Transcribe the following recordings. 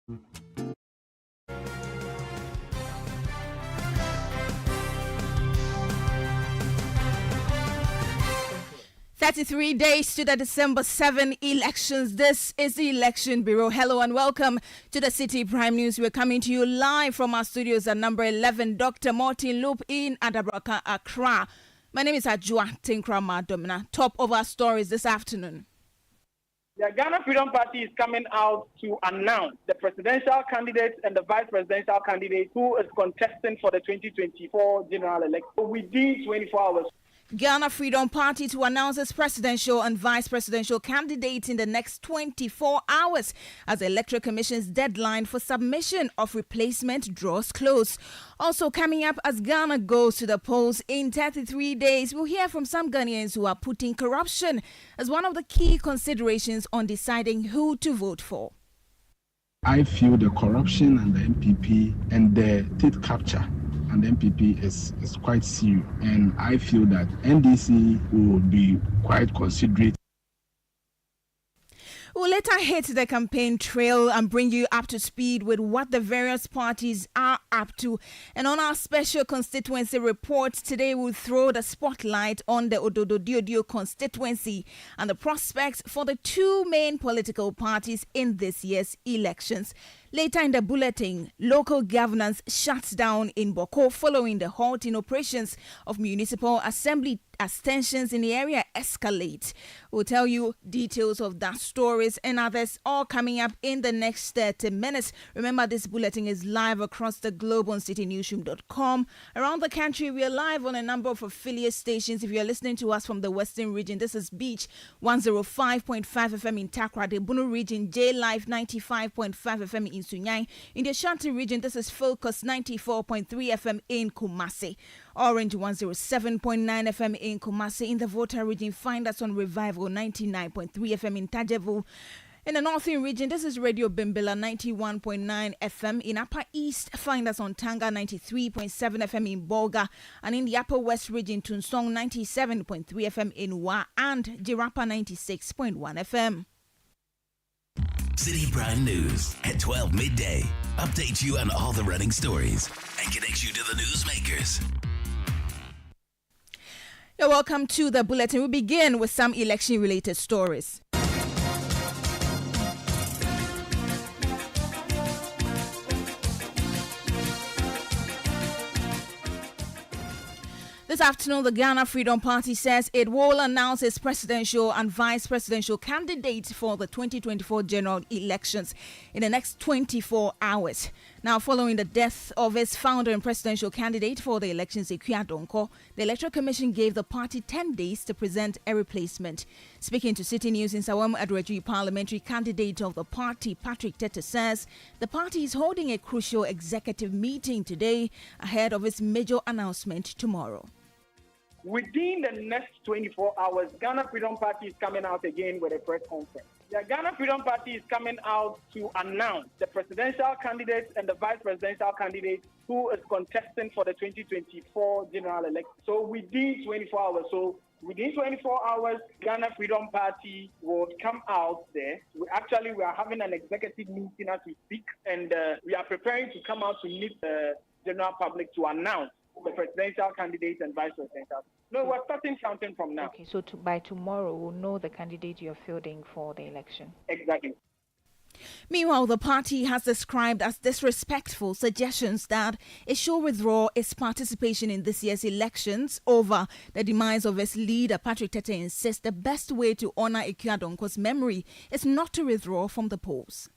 "33 days to the December 7 elections. This is the Election Bureau. Hello and welcome to the Citi Prime News. We're coming to you live from our studios at number 11, Dr. Martin Loop in Adabraka, Accra. My name is Ajua Tinkrama Domina. Top of our stories this afternoon. The Ghana Freedom Party is coming out to announce the presidential candidate and the vice presidential candidate who is contesting for the 2024 general election within 24 hours. Ghana Freedom Party to announce its presidential and vice presidential candidates in the next 24 hours as the Electoral Commission's deadline for submission of replacement draws close. Also coming up as Ghana goes to the polls in 33 days, we'll hear from some Ghanaians who are putting corruption as one of the key considerations on deciding who to vote for. I feel the corruption and the MPP and the state capture and the MPP is quite serious, and I feel that NDC will be quite considerate. We'll later hit the campaign trail and bring you up to speed with what the various parties are up to. And on our special constituency report today, we'll throw the spotlight on the Ododo-Diodio constituency and the prospects for the two main political parties in this year's elections. Later in the bulletin, local governance shuts down in Boko following the halt in operations of municipal assembly as tensions in the area escalate. We'll tell you details of that stories and others all coming up in the next 30 minutes. Remember, this bulletin is live across the globe on citynewsroom.com. Around the country, we are live on a number of affiliate stations. If you're listening to us from the Western region, this is Beach 105.5 FM in Takrade, the Bunu region, J Life 95.5 FM in Sunyang. In the Ashanti region, this is Focus 94.3 FM in Kumasi. Orange 107.9 FM in Kumasi. In the Volta region, find us on Revival 99.3 FM in Tajevu. In the Northern region, this is Radio Bimbila 91.9 FM. In Upper East, find us on Tanga 93.7 FM in Bolga. And in the Upper West region, Tunsong 97.3 FM in Wa and Jirapa 96.1 FM. Citi Prime News at 12 midday. Update you on all the running stories and connect you to the newsmakers. You're welcome to the bulletin. We begin with some election-related stories. This afternoon, the Ghana Freedom Party says it will announce its presidential and vice presidential candidates for the 2024 general elections in the next 24 hours. Now, following the death of its founder and presidential candidate for the elections, Ikuya Donko, the Electoral Commission gave the party 10 days to present a replacement. Speaking to City News in Sawam Adreju, parliamentary candidate of the party, Patrick Tete, says the party is holding a crucial executive meeting today ahead of its major announcement tomorrow. Within the next 24 hours, Ghana Freedom Party is coming out again with a press conference. The Ghana Freedom Party is coming out to announce the presidential candidate and the vice presidential candidate who is contesting for the 2024 general election. So within 24 hours, within 24 hours, Ghana Freedom Party will come out there. We are having an executive meeting as we speak, and we are preparing to come out to meet the general public to announce the presidential candidate and vice presidential. No, we're starting counting from now. Okay, so by tomorrow, we'll know the candidate you're fielding for the election. Exactly. Meanwhile, the party has described as disrespectful suggestions that it should withdraw its participation in this year's elections over the demise of its leader. Patrick Tete insists the best way to honor Ikuya Donko's memory is not to withdraw from the polls.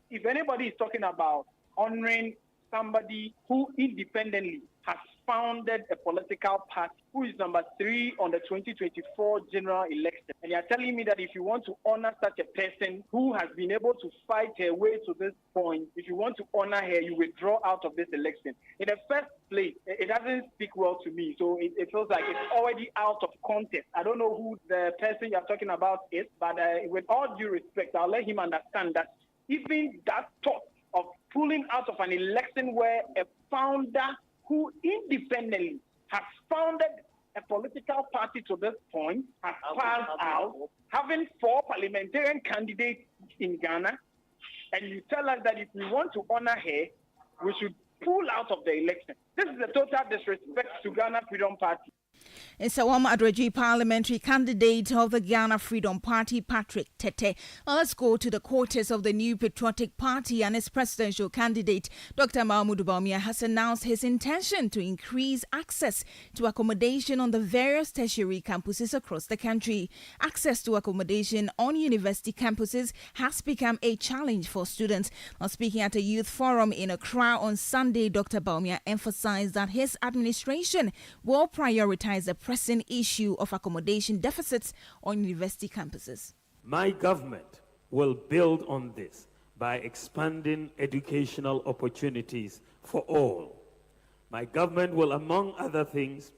If anybody is talking about honoring somebody who independently has founded a political party, who is number 3 on the 2024 general election, and you're telling me that if you want to honor such a person who has been able to fight her way to this point, if you want to honor her, you withdraw out of this election. In the first place, it doesn't speak well to me, so it feels like it's already out of context. I don't know who the person you're talking about is, but with all due respect, I'll let him understand that even that thought of pulling out of an election where a founder who independently has founded a political party to this point has passed out, having 4 parliamentarian candidates in Ghana, and you tell us that if we want to honor her, we should pull out of the election. This is a total disrespect to Ghana Freedom Party. In Sawam Adreji parliamentary candidate of the Ghana Freedom Party, Patrick Tete. Well, let's go to the quarters of the New Patriotic Party, and its presidential candidate, Dr. Mahmoud Bawumia, has announced his intention to increase access to accommodation on the various tertiary campuses across the country. Access to accommodation on university campuses has become a challenge for students. While speaking at a youth forum in Accra on Sunday, Dr. Bawumia emphasized that his administration will prioritize the pressing issue of accommodation deficits on university campuses. My government will build on this by expanding educational opportunities for all. My government will, among other things,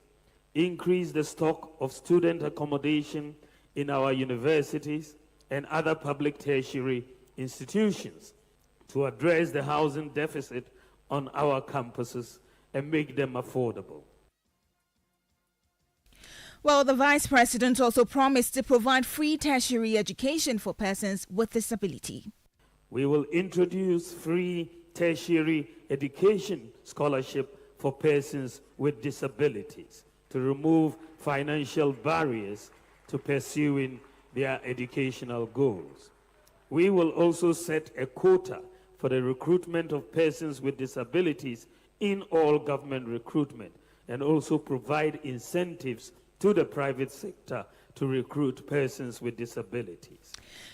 increase the stock of student accommodation in our universities and other public tertiary institutions to address the housing deficit on our campuses and make them affordable. Well, the Vice President also promised to provide free tertiary education for persons with disability. We will introduce free tertiary education scholarship for persons with disabilities to remove financial barriers to pursuing their educational goals. We will also set a quota for the recruitment of persons with disabilities in all government recruitment and also provide incentives to the private sector to recruit persons with disabilities.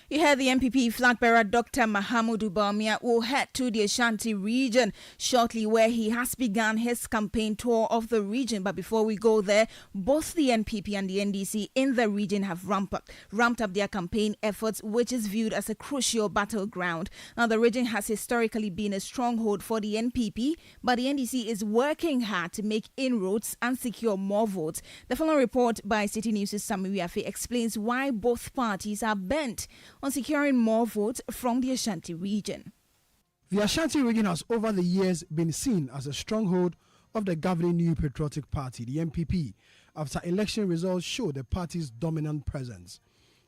You heard the MPP flag bearer Dr. Mahamudu Bawumia will head to the Ashanti region shortly, where he has begun his campaign tour of the region. But before we go there, both the NPP and the NDC in the region have ramped up their campaign efforts, which is viewed as a crucial battleground. Now, the region has historically been a stronghold for the NPP, but the NDC is working hard to make inroads and secure more votes. The following report by City News' Sami Wiafe explains why both parties are bent on securing more votes from the Ashanti region. The Ashanti region has over the years been seen as a stronghold of the governing New Patriotic Party, the NPP, after election results show the party's dominant presence.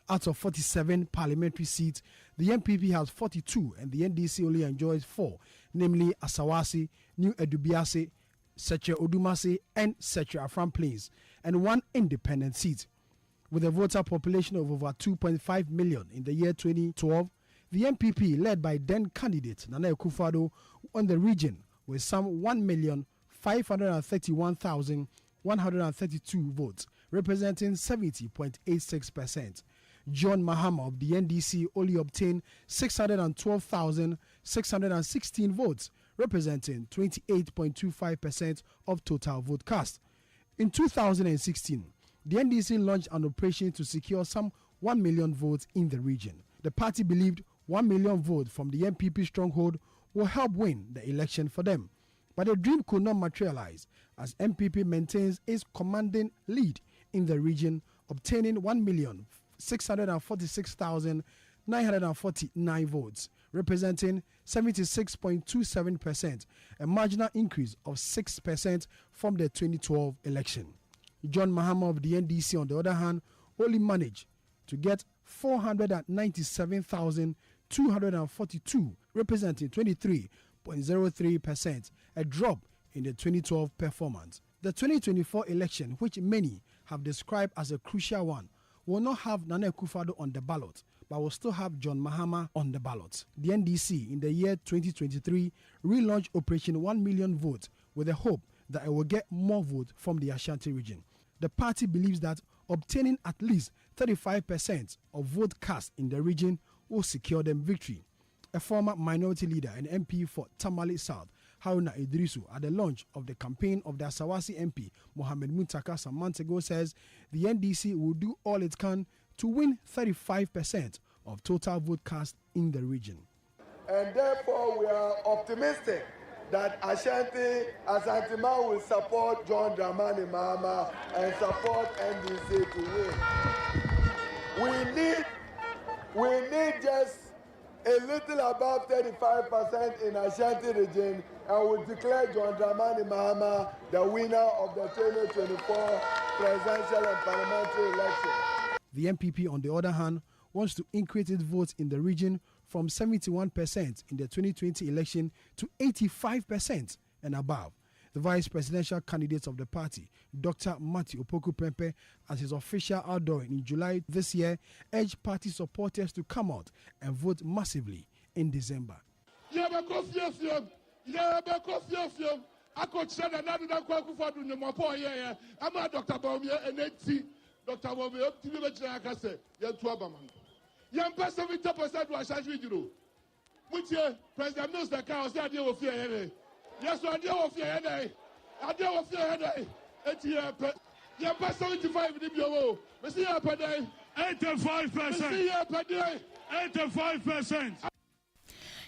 Out of 47 parliamentary seats, the NPP has 42 and the NDC only enjoys 4, namely Asawasi, New Edubiase, Seche Odumase and Seche Afram Plains, and 1 independent seat. With a voter population of over 2.5 million in the year 2012, the NPP, led by then candidate Nana Akufo-Addo, won the region with some 1,531,132 votes, representing 70.86%. John Mahama of the NDC only obtained 612,616 votes, representing 28.25% of total vote cast. In 2016, the NDC launched an operation to secure some 1 million votes in the region. The party believed 1 million votes from the NPP stronghold will help win the election for them. But the dream could not materialize, as NPP maintains its commanding lead in the region, obtaining 1,646,949 votes, representing 76.27%, a marginal increase of 6% from the 2012 election. John Mahama of the NDC, on the other hand, only managed to get 497,242, representing 23.03%, a drop in the 2012 performance. The 2024 election, which many have described as a crucial one, will not have Nana Akufo-Addo on the ballot, but will still have John Mahama on the ballot. The NDC, in the year 2023, relaunched Operation 1 Million Votes with the hope that it will get more votes from the Ashanti region. The party believes that obtaining at least 35% of vote cast in the region will secure them victory. A former minority leader and MP for Tamale South, Haruna Idrisu, at the launch of the campaign of the Asawasi MP, Mohamed Muntaka, some months ago, says the NDC will do all it can to win 35% of total vote cast in the region. And therefore, we are optimistic that Ashanti Man will support John Dramani Mahama and support NDC to win. We need just a little above 35% in Ashanti region, and we'll declare John Dramani Mahama the winner of the 2024 presidential and parliamentary election. The MPP, on the other hand, wants to increase its votes in the region from 71% in the 2020 election to 85% and above. The vice presidential candidate of the party, Dr. Matthew Opoku-Prempeh, as his official outdooring in July this year, urged party supporters to come out and vote massively in December. Yes, I deal with your headache. I deal with your headache. 75 in your we see up a day. 85%. 85%.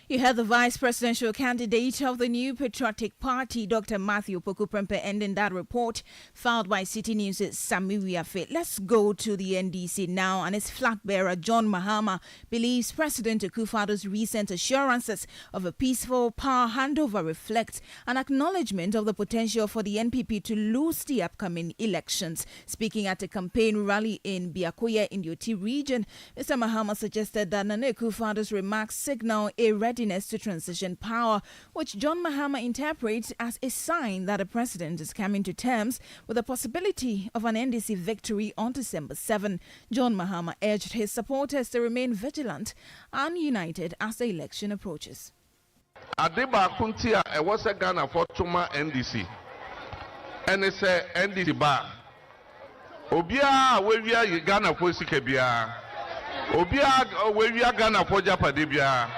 You heard the vice presidential candidate of the New Patriotic Party, Dr. Matthew Opoku-Prempeh, ending that report filed by Citi News' Samiria Fit. Let's go to the NDC now, and its flag bearer, John Mahama, believes President Akufo-Addo's recent assurances of a peaceful power handover reflect an acknowledgement of the potential for the NPP to lose the upcoming elections. Speaking at a campaign rally in Biakoya in the Oti region, Mr. Mahama suggested that Nana Akufo-Addo's remarks signal a readiness to transition power, which John Mahama interprets as a sign that the president is coming to terms with the possibility of an NDC victory on December 7. John Mahama urged his supporters to remain vigilant and united as the election approaches. Adeba Kuntia, I was a Ghana for Tuma NDC. And it's a NDC bar. Obia, where we are Ghana for Sikabia. Obia, where we are Ghana for Japadibia.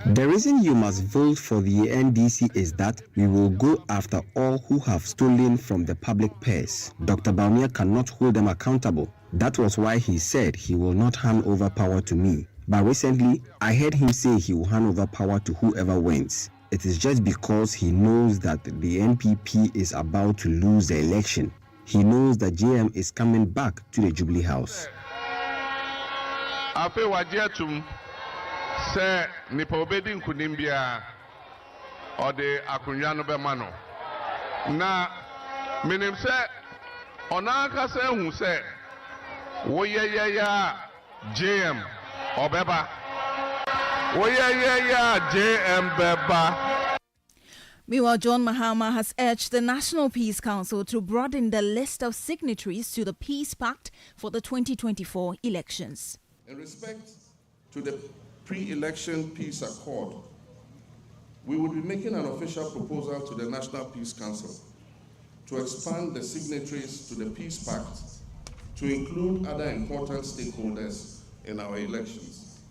The reason you must vote for the NDC is that we will go after all who have stolen from the public purse. Dr. Bawumia cannot hold them accountable. That was why he said he will not hand over power to me. But recently, I heard him say he will hand over power to whoever wins. It is just because he knows that the NPP is about to lose the election. He knows that JM is coming back to the Jubilee House. Afe wajetum se nipa obedi nkunim or the akunwa no be ma no na minim se onaka se hu se woyeyaya JM obeba woyeyaya JM beba. Meanwhile, John Mahama has urged the National Peace Council to broaden the list of signatories to the Peace Pact for the 2024 elections. In respect to the pre-election peace accord, we will be making an official proposal to the National Peace Council to expand the signatories to the Peace Pact to include other important stakeholders in our elections.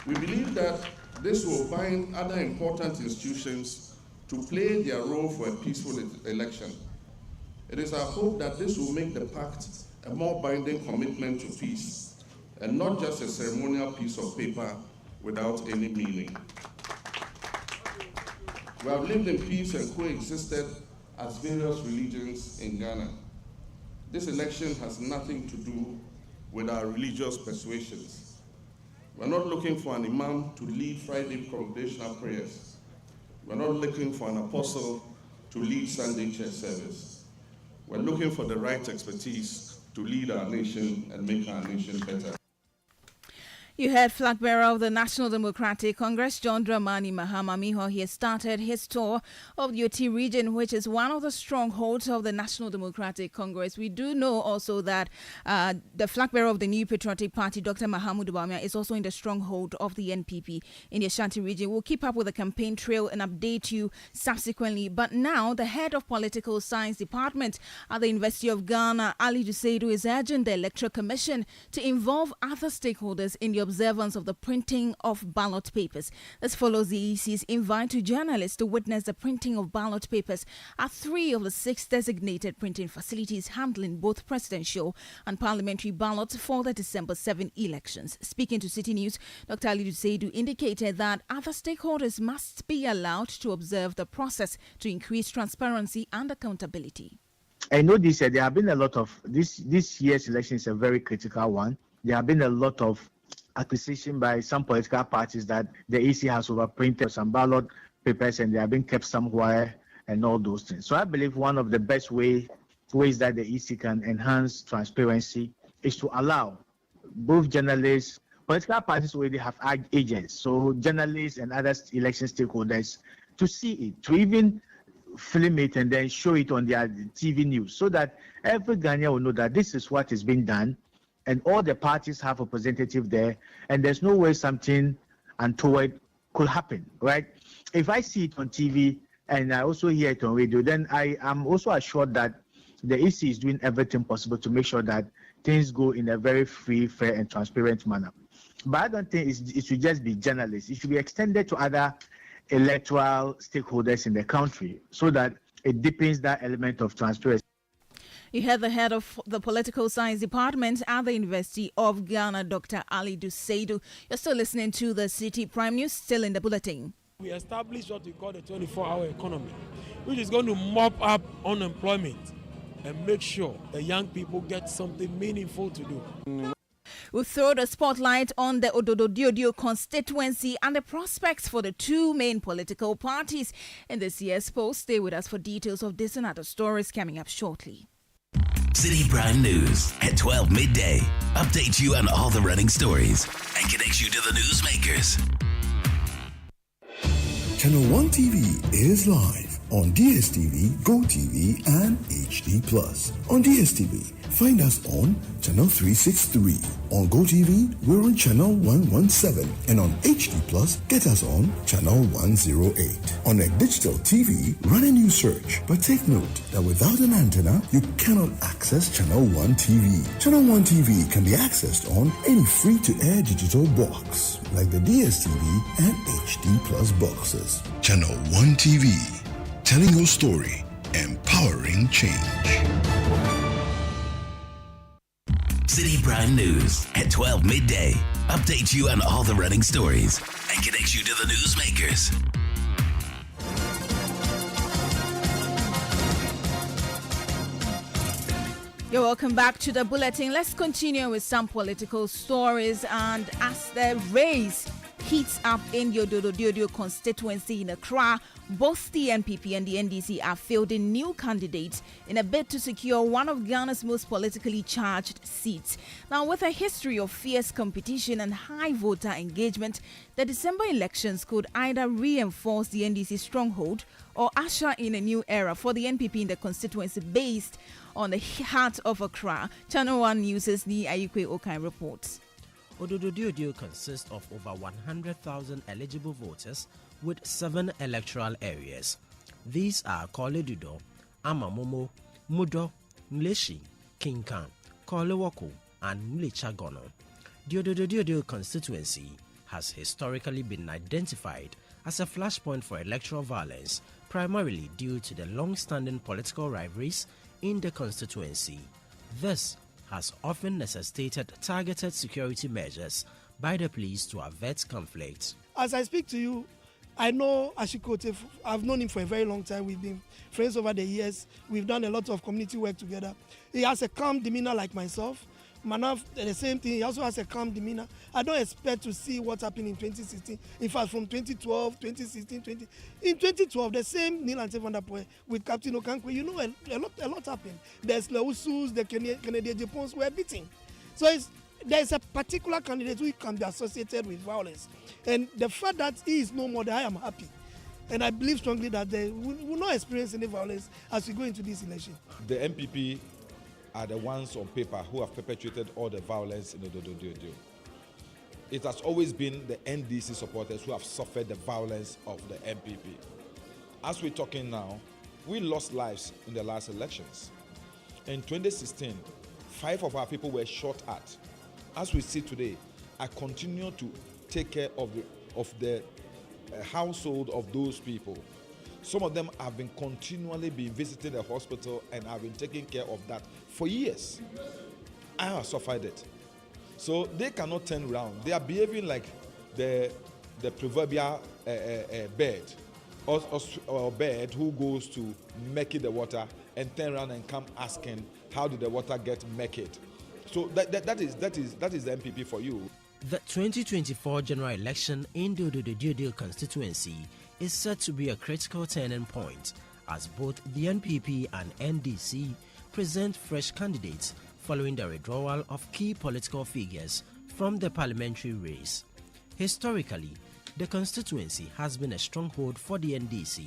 We believe that this will bind other important institutions to play their role for a peaceful election. It is our hope that this will make the pact a more binding commitment to peace, and not just a ceremonial piece of paper without any meaning. We have lived in peace and coexisted as various religions in Ghana. This election has nothing to do with our religious persuasions. We're not looking for an imam to lead Friday congregational prayers. We're not looking for an apostle to lead Sunday church service. We're looking for the right expertise to lead our nation and make our nation better. You heard flag bearer of the National Democratic Congress, John Dramani Mahama. Miho, he has started his tour of the Oti region, which is one of the strongholds of the National Democratic Congress. We do know also that the flag bearer of the New Patriotic Party, Dr. Mahamudu Bawumia, is also in the stronghold of the NPP in the Ashanti region. We'll keep up with the campaign trail and update you subsequently. But now, the head of Political Science Department at the University of Ghana, Ali Duseidu, is urging the Electoral Commission to involve other stakeholders in the observance of the printing of ballot papers. This follows the EC's invite to journalists to witness the printing of ballot papers at 3 of the 6 designated printing facilities handling both presidential and parliamentary ballots for the December 7 elections. Speaking to Citi News, Dr. Ali Duseidu indicated that other stakeholders must be allowed to observe the process to increase transparency and accountability. I know this there have been a lot of this year's election is a very critical one. There have been a lot of acquisition by some political parties that the EC has overprinted some ballot papers and they have been kept somewhere and all those things. So I believe one of the best way ways that the EC can enhance transparency is to allow both journalists, political parties already have agents, so journalists and other election stakeholders to see it, to even film it and then show it on their TV news, so that every Ghanaian will know that this is what is being done, and all the parties have a representative there, and there's no way something untoward could happen, right? If I see it on TV and I also hear it on radio, then I am also assured that the EC is doing everything possible to make sure that things go in a very free, fair, and transparent manner. But I don't think it should just be journalists. It should be extended to other electoral stakeholders in the country so that it deepens that element of transparency. You heard the head of the Political Science Department at the University of Ghana, Dr. Ali Duseidu. You're still listening to the Citi Prime News, still in the bulletin. We established what we call the 24-hour economy, which is going to mop up unemployment and make sure the young people get something meaningful to do. We'll throw the spotlight on the Ododo Diodio constituency and the prospects for the two main political parties in this year's poll. Stay with us for details of this and other stories coming up shortly. Citi Prime News at 12 midday. Update you on all the running stories and connects you to the newsmakers. Channel 1 TV is live on DSTV, GoTV, and HD+. On DSTV, find us on Channel 363. On GoTV, we're on Channel 117. And on HD+, get us on Channel 108. On a digital TV, run a new search. But take note that without an antenna, you cannot access Channel 1 TV. Channel 1 TV can be accessed on any free-to-air digital box, like the DSTV and HD+ boxes. Channel 1 TV, telling your story, empowering change. Citi Prime News at 12 midday. Update you on all the running stories and connects you to the newsmakers. You're welcome back to the bulletin. Let's continue with some political stories. And as the race heats up in the Ododo Diodio constituency in Accra, both the NPP and the NDC are fielding new candidates in a bid to secure one of Ghana's most politically charged seats. Now, with a history of fierce competition and high voter engagement, the December elections could either reinforce the NDC stronghold or usher in a new era for the NPP in the constituency based on the heart of Accra. Channel 1 News' Ni Ayikwe Okai reports. Ododo Diodio consists of over 100,000 eligible voters with 7 electoral areas. These are Koledudo, Amamomo, Mudo, Mleshi, Kinkan, Kolewoko, and Mlechagono. The Ododo Diodio constituency has historically been identified as a flashpoint for electoral violence, primarily due to the long-standing political rivalries in the constituency. This has often necessitated targeted security measures by the police to avert conflict. As I speak to you, I know Ashikote. I've known him for a very long time. We've been friends over the years. We've done a lot of community work together. He has a calm demeanor like myself. Manaf, the same thing. He also has a calm demeanor. I don't expect to see what happened in 2016. In fact, from 2012, 2016, in 2012, the same Neil and Van der Poel with Captain Okankwe, you know, a lot happened. There's Lausus, the Canadian Japons were beating. So there's a particular candidate who can be associated with violence. And the fact that he is no more, I am happy. And I believe strongly that they will not experience any violence as we go into this election. The MPP are the ones on paper who have perpetuated all the violence in the Ododo Diodio. It has always been the NDC supporters who have suffered the violence of the MPP. As we're talking now, we lost lives in the last elections. In 2016, 5 of our people were shot at. As we see today, I continue to take care of the household of those people. Some of them have been continually visiting the hospital and have been taking care of that for years. I have suffered it. So they cannot turn around. They are behaving like the proverbial bird or bird who goes to murky the water and turn around and come asking, how did the water get murkied? So that is the MPP for you. The 2024 general election in the Ododo Diodio constituency is said to be a critical turning point, as both the NPP and NDC present fresh candidates following the withdrawal of key political figures from the parliamentary race. Historically, the constituency has been a stronghold for the NDC,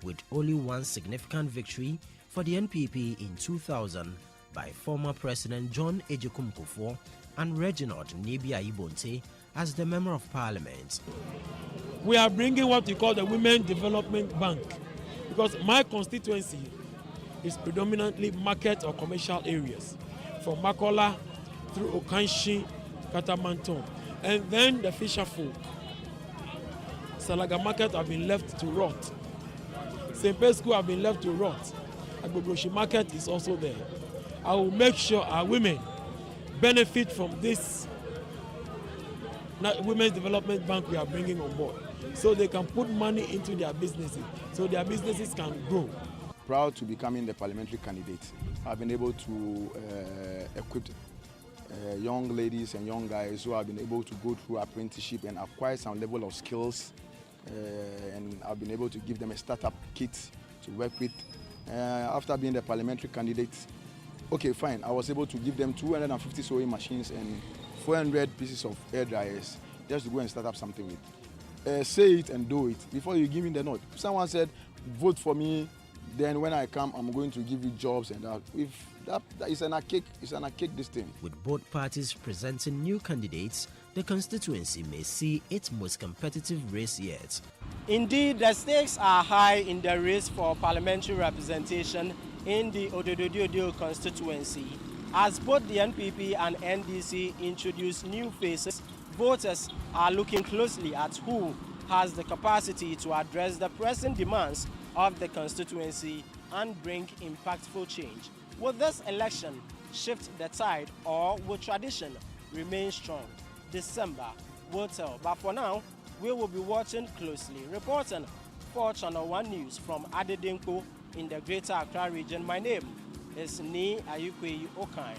with only one significant victory for the NPP in 2000 by former President John Ejekum Kufuor and Reginald Nebia Ibonte as the Member of Parliament. We are bringing what we call the Women Development Bank, because my constituency is predominantly market or commercial areas, from Makola through Okanshi, Katamanton, and then the fisher folk. Salaga Market have been left to rot. St. Paul School have been left to rot. Agbogboshi Market is also there. I will make sure our women benefit from this Women's Development Bank we are bringing on board, so they can put money into their businesses, so their businesses can grow. Proud to becoming the parliamentary candidate. I've been able to equip young ladies and young guys who have been able to go through apprenticeship and acquire some level of skills, and I've been able to give them a startup kit to work with. After being the parliamentary candidate, okay, fine, I was able to give them 250 sewing machines and 400 pieces of air dryers just to go and start up something with. Say it and do it before you give me the note. Someone said, vote for me, then when I come, I'm going to give you jobs and that. If that is an archaic this thing. With both parties presenting new candidates, the constituency may see its most competitive race yet. Indeed, the stakes are high in the race for parliamentary representation in the Odododio constituency. As both the NPP and NDC introduce new faces, voters are looking closely at who has the capacity to address the pressing demands of the constituency and bring impactful change. Will this election shift the tide, or will tradition remain strong? December will tell. But for now, we will be watching closely. Reporting for Channel 1 News from Adedenko in the Greater Accra region, my name is Ni Ayukwe Okain.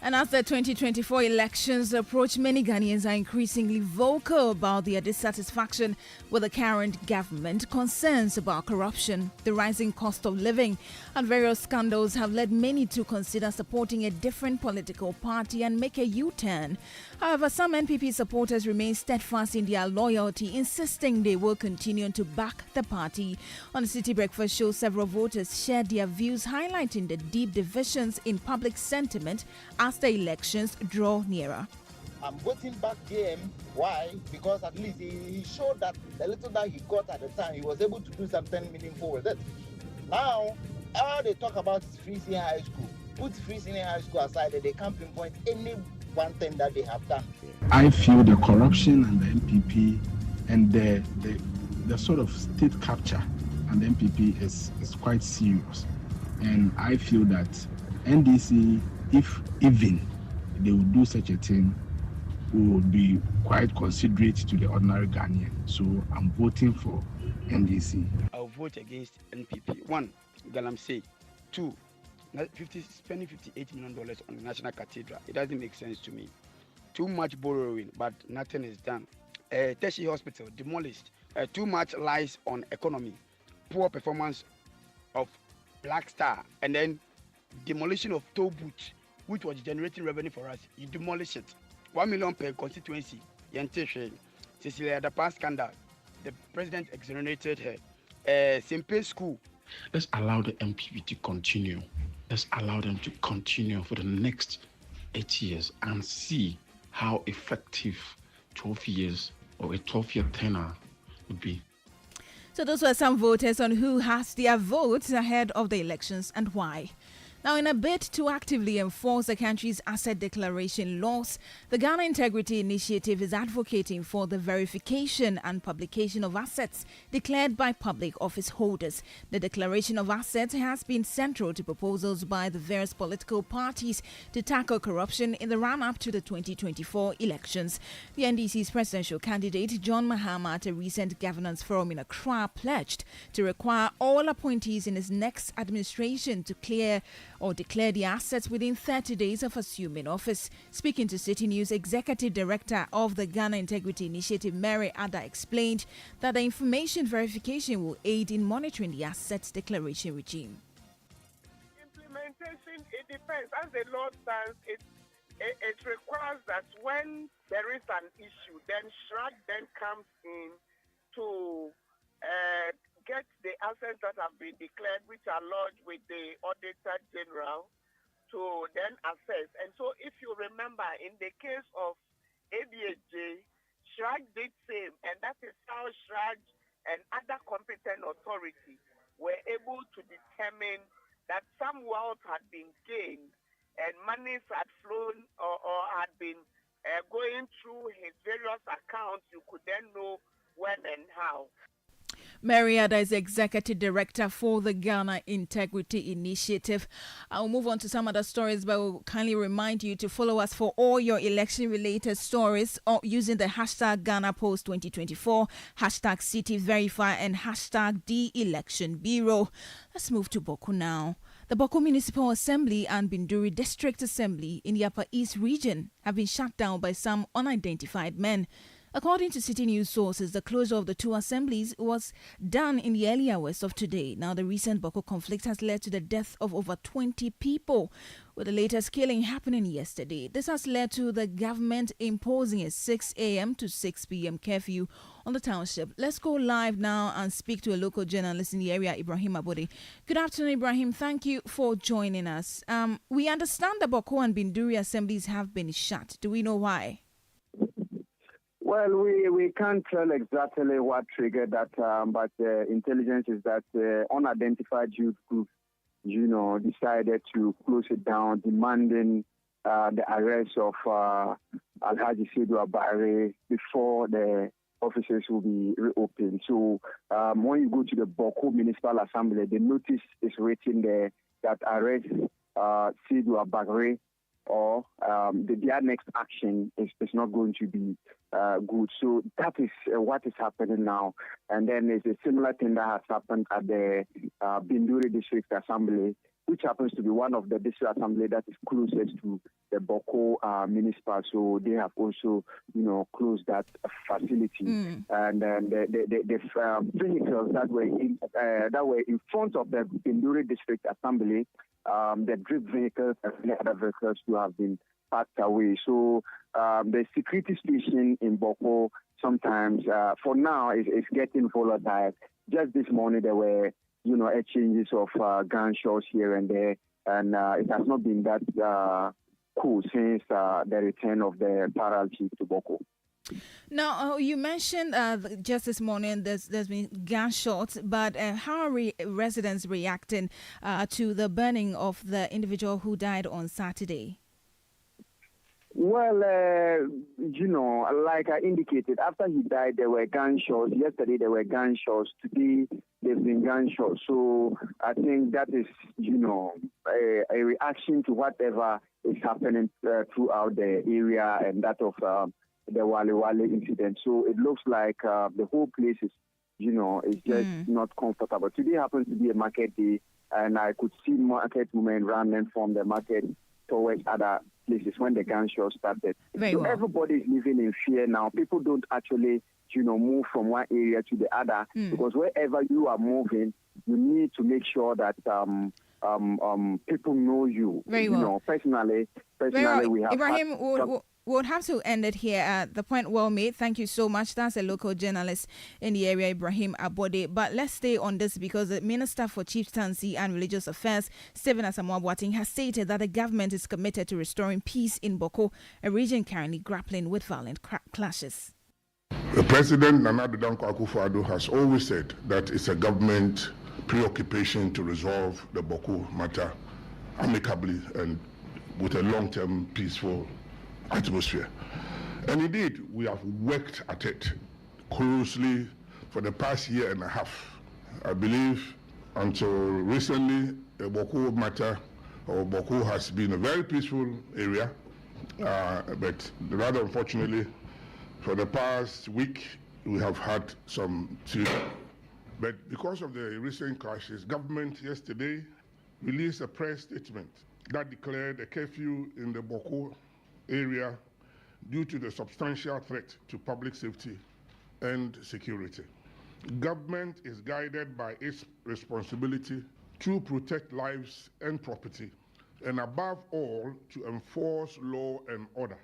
And as the 2024 elections approach, many Ghanaians are increasingly vocal about their dissatisfaction with the current government. Concerns about corruption, the rising cost of living, and various scandals have led many to consider supporting a different political party and make a U-turn. However, some NPP supporters remain steadfast in their loyalty, insisting they will continue to back the party. On the City Breakfast Show, several voters shared their views, highlighting the deep divisions in public sentiment as the elections draw nearer. I'm voting back JM. Why? Because at least he showed that the little that he got at the time, he was able to do something meaningful with it. Now, all they talk about is free senior high school. Put free senior high school aside, they can't pinpoint any one thing that they have done. I feel the corruption and the MPP and the sort of state capture and the MPP is quite serious. And I feel that NDC, if even they would do such a thing, would be quite considerate to the ordinary Ghanaian. So I'm voting for NDC. I'll vote against NPP. 1, Galamsey. 2, spending $58 million on the National Cathedral. It doesn't make sense to me. Too much borrowing, but nothing is done. Tertiary hospital demolished. Too much lies on economy. Poor performance of Black Star. And then demolition of toll booth, which was generating revenue for us. You demolish it. 1 million per constituency. Cecilia the past scandal. The president exonerated her. St. Paul School. Let's allow the MPP to continue. Let's allow them to continue for the next 8 years and see how effective 12 years or a 12-year tenure would be. So those were some voters on who has their votes ahead of the elections and why. Now, in a bid to actively enforce the country's asset declaration laws, the Ghana Integrity Initiative is advocating for the verification and publication of assets declared by public office holders. The declaration of assets has been central to proposals by the various political parties to tackle corruption in the run-up to the 2024 elections. The NDC's presidential candidate, John Mahama, at a recent governance forum in Accra, pledged to require all appointees in his next administration to clear or declare the assets within 30 days of assuming office. Speaking to City News, Executive Director of the Ghana Integrity Initiative, Mary Ada, explained that the information verification will aid in monitoring the assets declaration regime. mean, it depends. As the law stands, it requires that when there is an issue, then SHRAG then comes in to get the assets that have been declared, which are lodged with the Auditor General, to then assess. And so if you remember, in the case of ABHJ, SHRAG did same, and that is how SHRAG and other competent authorities were able to determine that some wealth had been gained and monies had flown or had been going through his various accounts. You could then know when and how. Mary Ada is Executive Director for the Ghana Integrity Initiative. I'll move on to some other stories, but we'll kindly remind you to follow us for all your election-related stories using the hashtag GhanaPost2024, hashtag CityVerify, and hashtag TheElectionBureau. Let's move to Boko now. The Boko Municipal Assembly and Binduri District Assembly in the Upper East region have been shut down by some unidentified men. According to City News sources, the closure of the two assemblies was done in the early hours of today. Now, the recent Boko conflict has led to the death of over 20 people, with the latest killing happening yesterday. This has led to the government imposing a 6 a.m. to 6 p.m. curfew on the township. Let's go live now and speak to a local journalist in the area, Ibrahim Abode. Good afternoon, Ibrahim. Thank you for joining us. We understand the Boko and Binduri assemblies have been shut. Do we know why? Well, we can't tell exactly what triggered that, but intelligence is that unidentified youth groups, decided to close it down, demanding the arrest of Alhaji Seydou Abare before the offices will be reopened. So when you go to the Boko Municipal Assembly, the notice is written there that arrest Seydou Abare or their next action is not going to be good. So that is what is happening now. And then there's a similar thing that has happened at the Binduri District Assembly, which happens to be one of the district assembly that is closest to the Boko municipal. So they have also, closed that facility. And then the vehicles that were in front of the Binduri District Assembly, the drip vehicles and the other vehicles who have been packed away. So the security situation in Boko sometimes, for now, is getting volatile. Just this morning, there were, exchanges of gunshots here and there, and it has not been that cool since the return of the Paral chief to Boko. Now, you mentioned just this morning there's been gunshots, but how are residents reacting to the burning of the individual who died on Saturday? Well, like I indicated, after he died, there were gunshots. Yesterday, there were gunshots. Today, there's been gunshots. So I think that is, a reaction to whatever is happening throughout the area and that of the Wale incident. So it looks like the whole place is, is just not comfortable. Today happens to be a market day, and I could see market women running from the market towards other places when the gunshots started. Everybody is living in fear now. People don't actually, move from one area to the other because wherever you are moving, you need to make sure that people know you. Personally, we have Ibrahim, we'll have to end it here. The point well made. Thank you so much. That's a local journalist in the area, Ibrahim Abode. But let's stay on this because the Minister for Chieftaincy and Religious Affairs, Stephen Asamoah Boateng, has stated that the government is committed to restoring peace in Boko, a region currently grappling with violent clashes. The President, Nana Addo Dankwa Akufo-Addo, has always said that it's a government preoccupation to resolve the Boko matter amicably and with a long-term peaceful atmosphere. And indeed, we have worked at it closely for the past year and a half. I believe until recently, the Boko matter, or Boko has been a very peaceful area, but rather unfortunately, for the past week, we have had some serious. But because of the recent crashes, government yesterday released a press statement that declared a curfew in the Boko area due to the substantial threat to public safety and security. Government is guided by its responsibility to protect lives and property and above all, to enforce law and order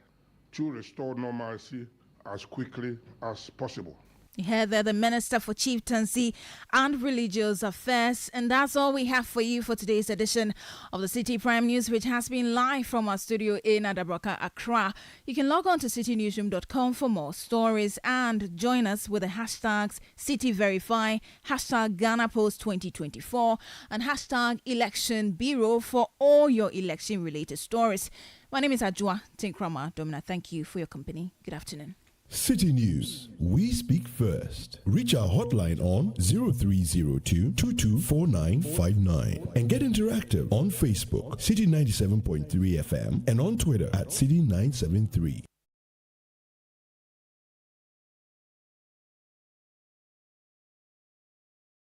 to restore normalcy as quickly as possible. You heard there the Minister for Chieftaincy and Religious Affairs. And that's all we have for you for today's edition of the Citi Prime News, which has been live from our studio in Adabraka, Accra. You can log on to citynewsroom.com for more stories and join us with the hashtags CitiVerify, hashtag GhanaPost2024, and hashtag Election Bureau for all your election-related stories. My name is Ajua Tinkrama Domina. Thank you for your company. Good afternoon. City News. We speak first. Reach our hotline on 0302 224959 and get interactive on Facebook, City 97.3 FM, and on Twitter at City 973.